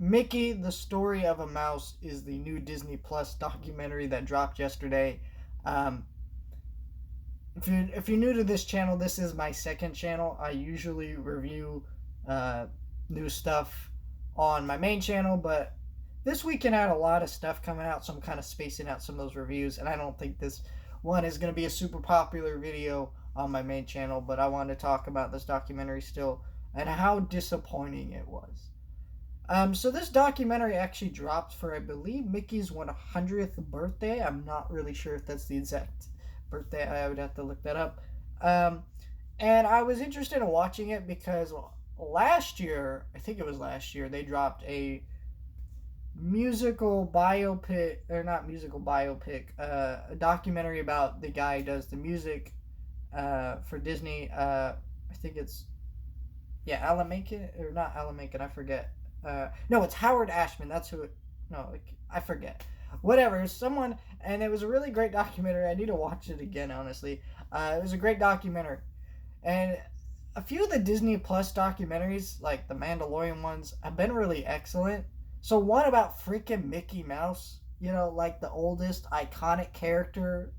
Mickey, The Story of a Mouse is the new Disney Plus documentary that dropped yesterday. Um, if you're new to this channel, this is my second channel. I usually review uh, new stuff on my main channel, but this weekend I had a lot of stuff coming out, so I'm kind of spacing out some of those reviews, and I don't think this one is going to be a super popular video on my main channel, but I wanted to talk about this documentary still and how disappointing it was. So this documentary actually dropped for, I believe, Mickey's 100th birthday. I'm not really sure if that's the exact birthday. I would have to look that up. Um, and I was interested in watching it because last year, I think it was last year, they dropped a musical biopic, or not musical biopic, a documentary about the guy who does the music for Disney. I think it's, yeah, Alan Menken, or not Alan Menken, I forget. No, it's Howard Ashman. That's who it. No, like, I forget. Whatever, someone, and it was a really great documentary. I need to watch it again, honestly. It was a great documentary, and a few of the Disney Plus documentaries, like the Mandalorian ones, have been really excellent. So one about freaking Mickey Mouse, like the oldest iconic character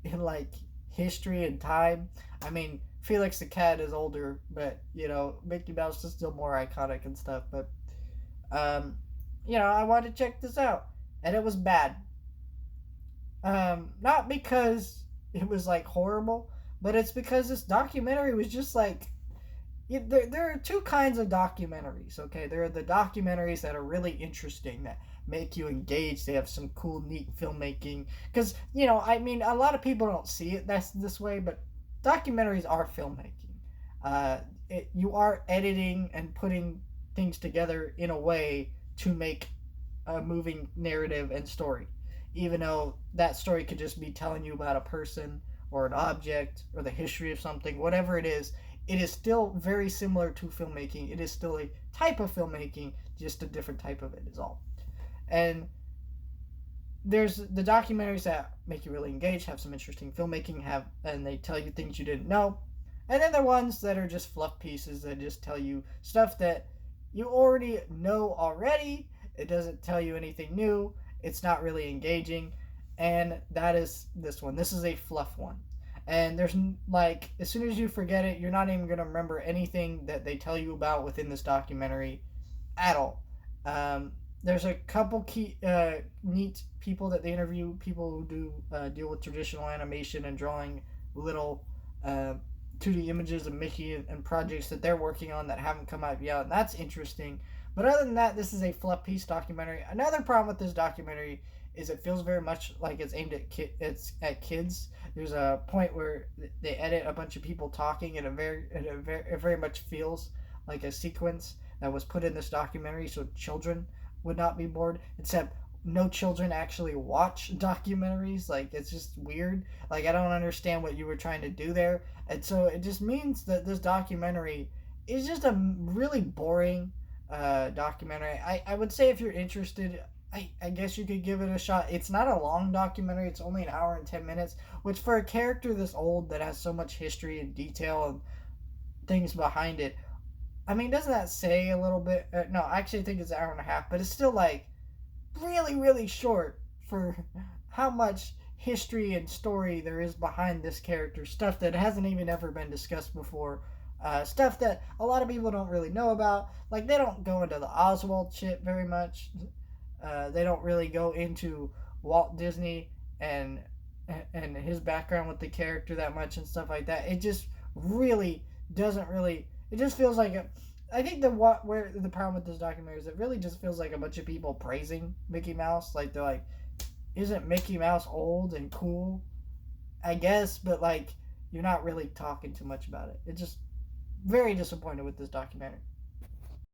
in like history and time. I mean, Felix the Cat is older, but Mickey Mouse is still more iconic and stuff. But um, I wanted to check this out, and it was bad. Not because it was like horrible, but it's because this documentary was just like, there are two kinds of documentaries. Okay, there are the documentaries that are really interesting, that make you engage. They have some cool, neat filmmaking. Because I mean, a lot of people don't see it that's this way, but documentaries are filmmaking. You are editing and putting things together in a way to make a moving narrative and story, even though that story could just be telling you about a person or an object or the history of something, whatever it is. It is still very similar to filmmaking. It is still a type of filmmaking, just a different type of it is all. And there's the documentaries that make you really engage, have some interesting filmmaking, and they tell you things you didn't know. And then the ones that are just fluff pieces that just tell you stuff that you already know already. It doesn't tell you anything new. It's not really engaging. And that is this one. This is a fluff one. And there's like, as soon as you forget it, you're not even going to remember anything that they tell you about within this documentary at all. There's a couple key neat people that they interview, people who do deal with traditional animation and drawing little 2D images of Mickey and projects that they're working on that haven't come out yet, and that's interesting. But other than that, this is a fluff piece documentary. Another problem with this documentary is it feels very much like it's aimed at kids. There's a point where they edit a bunch of people talking, and it very much feels like a sequence that was put in this documentary so children would not be bored. Except no children actually watch documentaries. Like, it's just weird. Like, I don't understand what you were trying to do there. And so it just means that this documentary is just a really boring documentary. I would say if you're interested, I guess you could give it a shot. It's not a long documentary. It's only an hour and 10 minutes, which for a character this old that has so much history and detail and things behind it, I mean, doesn't that say a little bit? No, I actually think it's an hour and a half, but it's still like really, really short for how much history and story there is behind this character. Stuff that hasn't even ever been discussed before. Stuff that a lot of people don't really know about. Like, they don't go into the Oswald shit very much. They don't really go into Walt Disney and his background with the character that much and stuff like that. It just really doesn't really. It just feels like I think where the problem with this documentary is it really just feels like a bunch of people praising Mickey Mouse. Like, they're like, isn't Mickey Mouse old and cool? I guess, but like, you're not really talking too much about it. It's just very disappointed with this documentary.